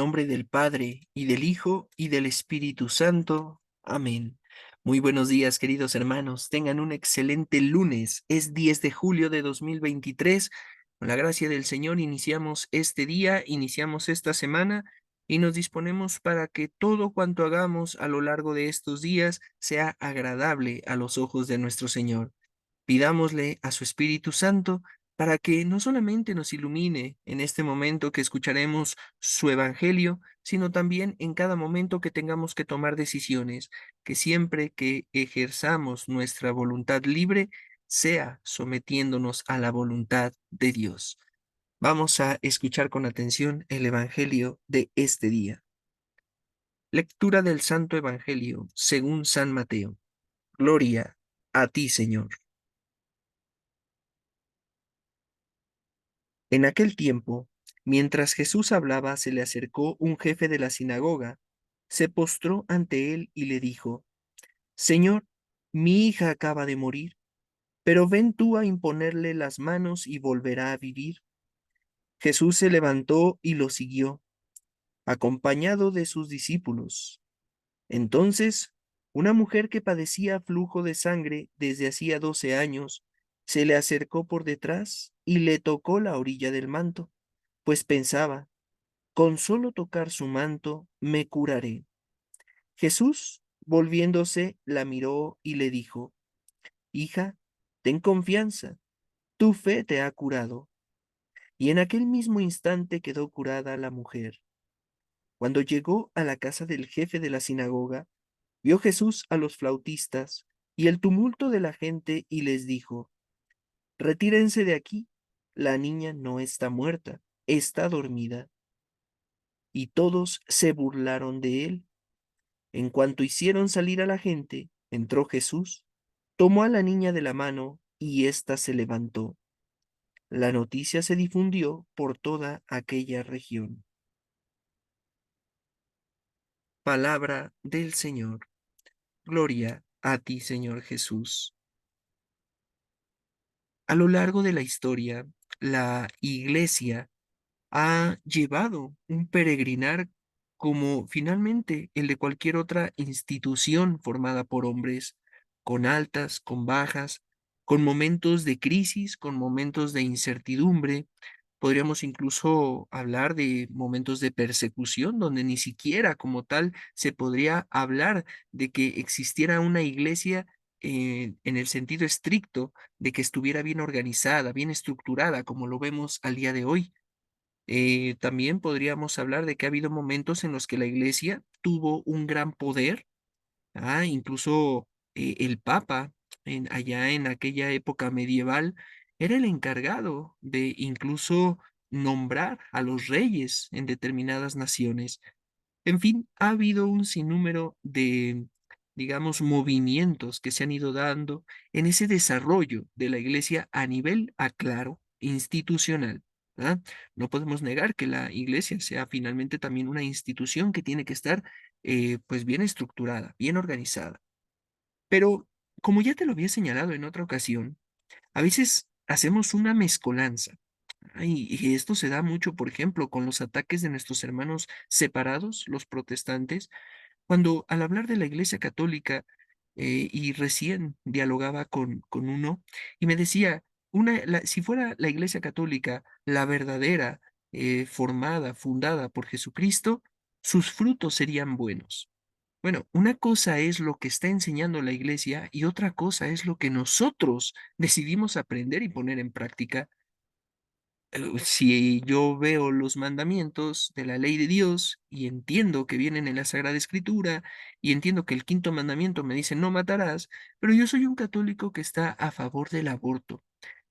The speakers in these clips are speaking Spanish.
nombre del Padre, y del Hijo, y del Espíritu Santo. Amén. Muy buenos días, queridos hermanos. Tengan un excelente lunes. Es 10 de julio de 2023. Con la gracia del Señor iniciamos este día, iniciamos esta semana y nos disponemos para que todo cuanto hagamos a lo largo de estos días sea agradable a los ojos de nuestro Señor. Pidámosle a su Espíritu Santo para que no solamente nos ilumine en este momento que escucharemos su Evangelio, sino también en cada momento que tengamos que tomar decisiones, que siempre que ejerzamos nuestra voluntad libre, sea sometiéndonos a la voluntad de Dios. Vamos a escuchar con atención el Evangelio de este día. Lectura del Santo Evangelio según San Mateo. Gloria a ti, Señor. En aquel tiempo, mientras Jesús hablaba, se le acercó un jefe de la sinagoga, se postró ante él y le dijo: Señor, mi hija acaba de morir, pero ven tú a imponerle las manos y volverá a vivir. Jesús se levantó y lo siguió, acompañado de sus discípulos. Entonces, una mujer que padecía flujo de sangre desde hacía 12 años, se le acercó por detrás y le tocó la orilla del manto, pues pensaba: con solo tocar su manto me curaré. Jesús, volviéndose, la miró y le dijo: Hija, ten confianza, tu fe te ha curado. Y en aquel mismo instante quedó curada la mujer. Cuando llegó a la casa del jefe de la sinagoga, vio Jesús a los flautistas y el tumulto de la gente y les dijo: Retírense de aquí, la niña no está muerta, está dormida. Y todos se burlaron de él. En cuanto hicieron salir a la gente, entró Jesús, tomó a la niña de la mano y ésta se levantó. La noticia se difundió por toda aquella región. Palabra del Señor. Gloria a ti, Señor Jesús. A lo largo de la historia, la Iglesia ha llevado un peregrinar como finalmente el de cualquier otra institución formada por hombres, con altas, con bajas, con momentos de crisis, con momentos de incertidumbre. Podríamos incluso hablar de momentos de persecución, donde ni siquiera como tal se podría hablar de que existiera una iglesia en el sentido estricto de que estuviera bien organizada, bien estructurada, como lo vemos al día de hoy. También podríamos hablar de que ha habido momentos en los que la Iglesia tuvo un gran poder, incluso el Papa, allá en aquella época medieval, era el encargado de incluso nombrar a los reyes en determinadas naciones. En fin, ha habido un sinnúmero de, digamos, movimientos que se han ido dando en ese desarrollo de la Iglesia a nivel, aclaro, institucional. ¿Ah? No podemos negar que la Iglesia sea finalmente también una institución que tiene que estar, pues, bien estructurada, bien organizada. Pero, como ya te lo había señalado en otra ocasión, a veces hacemos una mezcolanza. Y esto se da mucho, por ejemplo, con los ataques de nuestros hermanos separados, los protestantes, cuando al hablar de la Iglesia Católica, y recién dialogaba con uno, y me decía, si fuera la Iglesia Católica la verdadera, formada, fundada por Jesucristo, sus frutos serían buenos. Bueno, una cosa es lo que está enseñando la Iglesia y otra cosa es lo que nosotros decidimos aprender y poner en práctica. Si yo veo los mandamientos de la ley de Dios y entiendo que vienen en la Sagrada Escritura y entiendo que el quinto mandamiento me dice no matarás, pero yo soy un católico que está a favor del aborto,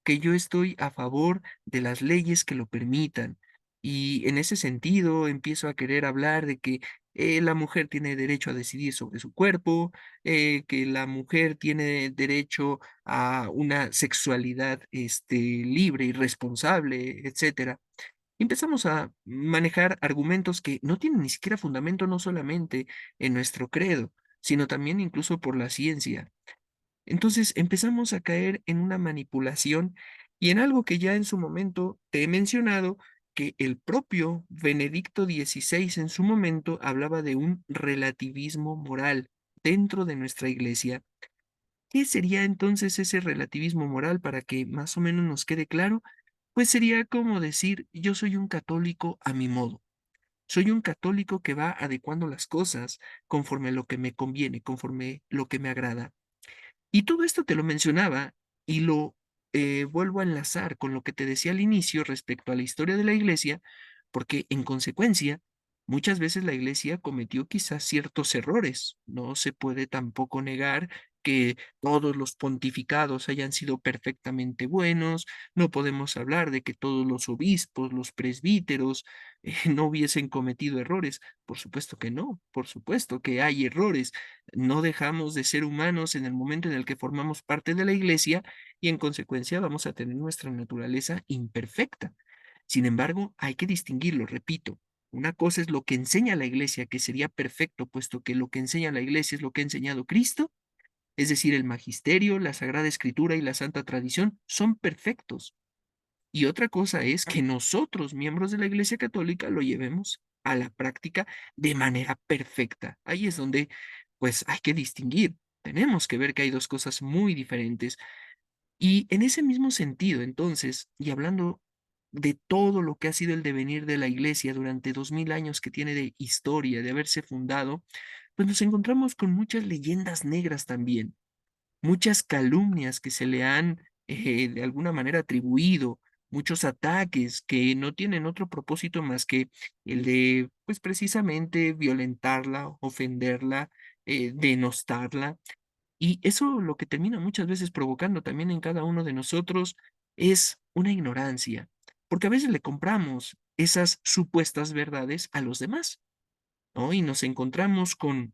que yo estoy a favor de las leyes que lo permitan. Y en ese sentido empiezo a querer hablar de que la mujer tiene derecho a decidir sobre su cuerpo, que la mujer tiene derecho a una sexualidad libre y responsable, etcétera. Empezamos a manejar argumentos que no tienen ni siquiera fundamento no solamente en nuestro credo, sino también incluso por la ciencia. Entonces empezamos a caer en una manipulación y en algo que ya en su momento te he mencionado, que el propio Benedicto XVI en su momento hablaba de un relativismo moral dentro de nuestra iglesia. ¿Qué sería entonces ese relativismo moral para que más o menos nos quede claro? Pues sería como decir, yo soy un católico a mi modo. Soy un católico que va adecuando las cosas conforme a lo que me conviene, conforme lo que me agrada. Y todo esto te lo mencionaba y lo vuelvo a enlazar con lo que te decía al inicio respecto a la historia de la iglesia, porque en consecuencia, muchas veces la iglesia cometió quizás ciertos errores. No se puede tampoco negar que todos los pontificados hayan sido perfectamente buenos, no podemos hablar de que todos los obispos, los presbíteros, no hubiesen cometido errores. Por supuesto que no, por supuesto que hay errores. No dejamos de ser humanos en el momento en el que formamos parte de la iglesia y en consecuencia vamos a tener nuestra naturaleza imperfecta. Sin embargo, hay que distinguirlo, repito. Una cosa es lo que enseña la iglesia, que sería perfecto, puesto que lo que enseña la iglesia es lo que ha enseñado Cristo, es decir, el magisterio, la Sagrada Escritura y la Santa Tradición son perfectos. Y otra cosa es que nosotros, miembros de la Iglesia Católica, lo llevemos a la práctica de manera perfecta. Ahí es donde, pues, hay que distinguir. Tenemos que ver que hay dos cosas muy diferentes. Y en ese mismo sentido, entonces, y hablando de todo lo que ha sido el devenir de la Iglesia durante 2000 años que tiene de historia, de haberse fundado, pues nos encontramos con muchas leyendas negras también, muchas calumnias que se le han de alguna manera atribuido, muchos ataques que no tienen otro propósito más que el de, pues precisamente violentarla, ofenderla, denostarla. Y eso lo que termina muchas veces provocando también en cada uno de nosotros es una ignorancia, porque a veces le compramos esas supuestas verdades a los demás, ¿no? Y nos encontramos con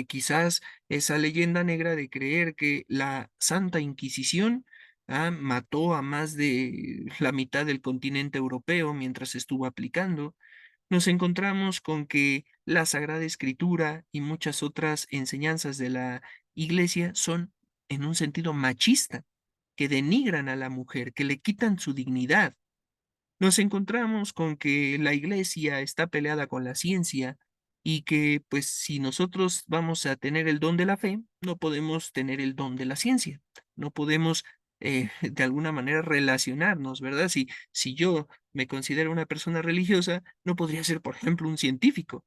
quizás esa leyenda negra de creer que la Santa Inquisición mató a más de la mitad del continente europeo mientras estuvo aplicando. Nos encontramos con que la Sagrada Escritura y muchas otras enseñanzas de la Iglesia son en un sentido machista, que denigran a la mujer, que le quitan su dignidad. Nos encontramos con que la iglesia está peleada con la ciencia y que, pues, si nosotros vamos a tener el don de la fe, no podemos tener el don de la ciencia. No podemos, de alguna manera, relacionarnos, ¿verdad? Si yo me considero una persona religiosa, no podría ser, por ejemplo, un científico.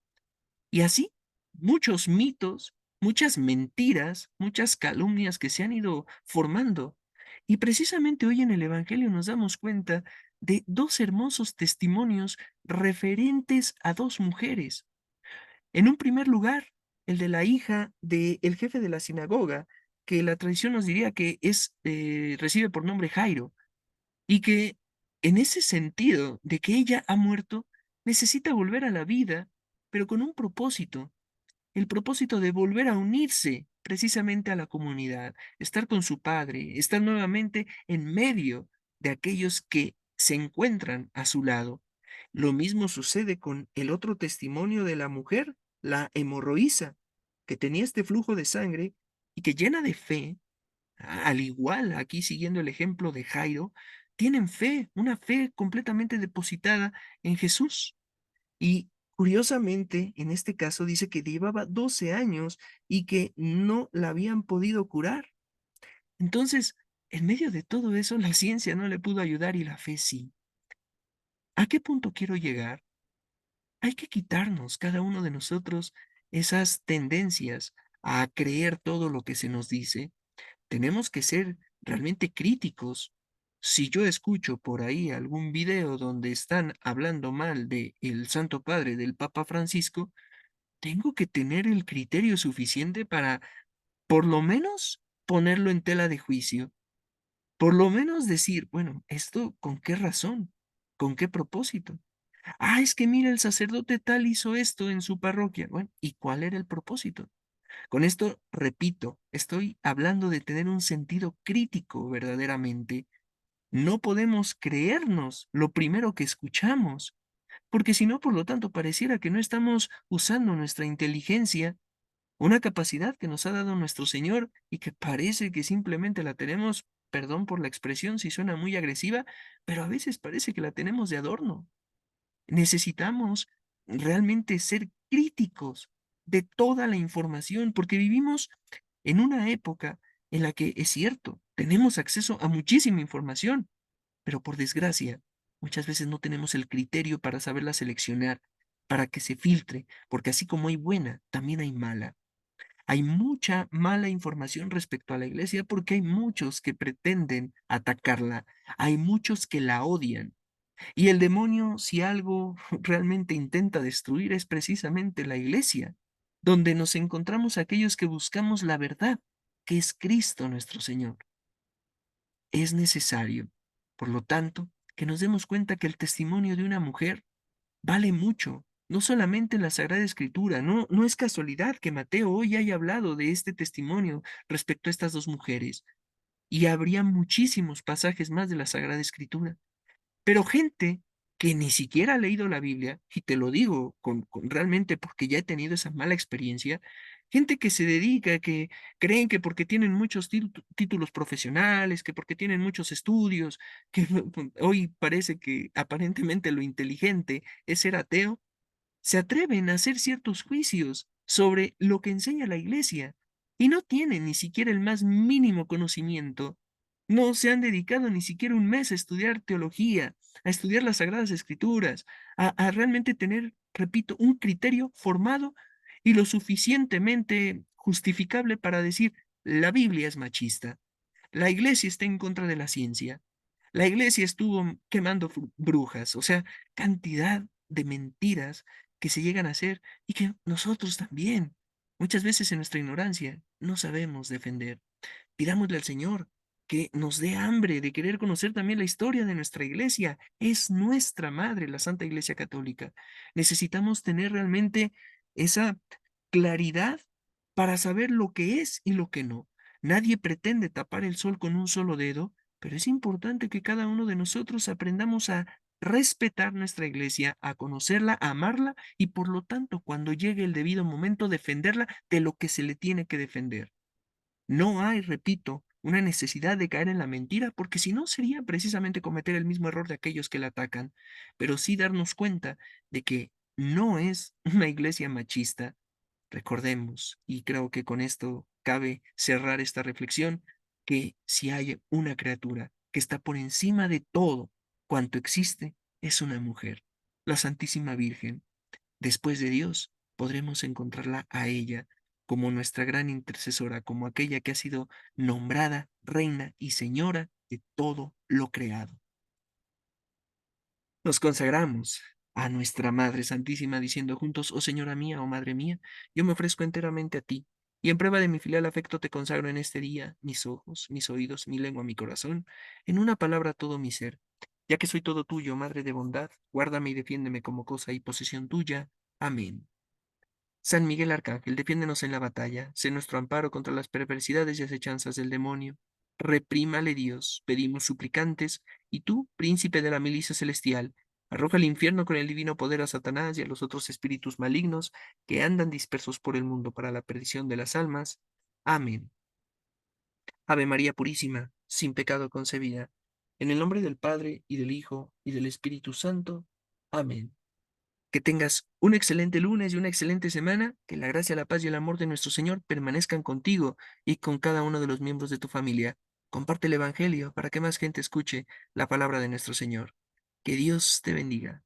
Y así, muchos mitos, muchas mentiras, muchas calumnias que se han ido formando. Y precisamente hoy en el Evangelio nos damos cuenta de dos hermosos testimonios referentes a dos mujeres. En un primer lugar, el de la hija del jefe de la sinagoga, que la tradición nos diría que recibe por nombre Jairo, y que en ese sentido de que ella ha muerto, necesita volver a la vida, pero con un propósito, el propósito de volver a unirse precisamente a la comunidad, estar con su padre, estar nuevamente en medio de aquellos que se encuentran a su lado. Lo mismo sucede con el otro testimonio de la mujer, la hemorroísa, que tenía este flujo de sangre y que llena de fe, al igual aquí siguiendo el ejemplo de Jairo, tienen fe, una fe completamente depositada en Jesús. Y curiosamente, en este caso dice que llevaba 12 años y que no la habían podido curar. Entonces, en medio de todo eso, la ciencia no le pudo ayudar y la fe sí. ¿A qué punto quiero llegar? Hay que quitarnos, cada uno de nosotros, esas tendencias a creer todo lo que se nos dice. Tenemos que ser realmente críticos. Si yo escucho por ahí algún video donde están hablando mal de el Santo Padre, del Papa Francisco, tengo que tener el criterio suficiente para, por lo menos, ponerlo en tela de juicio. Por lo menos decir, bueno, ¿esto con qué razón? ¿Con qué propósito? Ah, es que mira, el sacerdote tal hizo esto en su parroquia. Bueno, ¿y cuál era el propósito? Con esto, repito, estoy hablando de tener un sentido crítico verdaderamente. No podemos creernos lo primero que escuchamos, porque si no, por lo tanto, pareciera que no estamos usando nuestra inteligencia, una capacidad que nos ha dado nuestro Señor y que parece que simplemente la tenemos perdón por la expresión si suena muy agresiva, pero a veces parece que la tenemos de adorno. Necesitamos realmente ser críticos de toda la información, porque vivimos en una época en la que es cierto, tenemos acceso a muchísima información, pero por desgracia, muchas veces no tenemos el criterio para saberla seleccionar, para que se filtre, porque así como hay buena, también hay mala. Hay mucha mala información respecto a la iglesia porque hay muchos que pretenden atacarla, hay muchos que la odian. Y el demonio, si algo realmente intenta destruir, es precisamente la iglesia, donde nos encontramos aquellos que buscamos la verdad, que es Cristo nuestro Señor. Es necesario, por lo tanto, que nos demos cuenta que el testimonio de una mujer vale mucho, no solamente en la Sagrada Escritura, no es casualidad que Mateo hoy haya hablado de este testimonio respecto a estas dos mujeres, y habría muchísimos pasajes más de la Sagrada Escritura. Pero gente que ni siquiera ha leído la Biblia, y te lo digo realmente porque ya he tenido esa mala experiencia, gente que se dedica, que creen que porque tienen muchos títulos profesionales, que porque tienen muchos estudios, que hoy parece que aparentemente lo inteligente es ser ateo, se atreven a hacer ciertos juicios sobre lo que enseña la iglesia y no tienen ni siquiera el más mínimo conocimiento. No se han dedicado ni siquiera un mes a estudiar teología, a estudiar las Sagradas Escrituras, a realmente tener, repito, un criterio formado y lo suficientemente justificable para decir, la Biblia es machista, la iglesia está en contra de la ciencia, la iglesia estuvo quemando brujas, o sea, cantidad de mentiras que se llegan a hacer y que nosotros también, muchas veces en nuestra ignorancia, no sabemos defender. Pidámosle al Señor que nos dé hambre de querer conocer también la historia de nuestra iglesia. Es nuestra madre, la Santa Iglesia Católica. Necesitamos tener realmente esa claridad para saber lo que es y lo que no. Nadie pretende tapar el sol con un solo dedo, pero es importante que cada uno de nosotros aprendamos a respetar nuestra iglesia, a conocerla, a amarla y por lo tanto, cuando llegue el debido momento, defenderla de lo que se le tiene que defender. No hay, repito, una necesidad de caer en la mentira, porque si no sería precisamente cometer el mismo error de aquellos que la atacan, pero sí darnos cuenta de que no es una iglesia machista. Recordemos, y creo que con esto cabe cerrar esta reflexión, que si hay una criatura que está por encima de todo cuanto existe, es una mujer, la Santísima Virgen. Después de Dios, podremos encontrarla a ella como nuestra gran intercesora, como aquella que ha sido nombrada reina y señora de todo lo creado. Nos consagramos a nuestra Madre Santísima diciendo juntos, oh Señora mía, oh Madre mía, yo me ofrezco enteramente a ti, y en prueba de mi filial afecto te consagro en este día mis ojos, mis oídos, mi lengua, mi corazón, en una palabra todo mi ser. Ya que soy todo tuyo, Madre de bondad, guárdame y defiéndeme como cosa y posesión tuya. Amén. San Miguel Arcángel, defiéndenos en la batalla, sé nuestro amparo contra las perversidades y acechanzas del demonio. Reprímale Dios, pedimos suplicantes, y tú, príncipe de la milicia celestial, arroja al infierno con el divino poder a Satanás y a los otros espíritus malignos que andan dispersos por el mundo para la perdición de las almas. Amén. Ave María Purísima, sin pecado concebida, en el nombre del Padre, y del Hijo, y del Espíritu Santo. Amén. Que tengas un excelente lunes y una excelente semana. Que la gracia, la paz y el amor de nuestro Señor permanezcan contigo y con cada uno de los miembros de tu familia. Comparte el Evangelio para que más gente escuche la palabra de nuestro Señor. Que Dios te bendiga.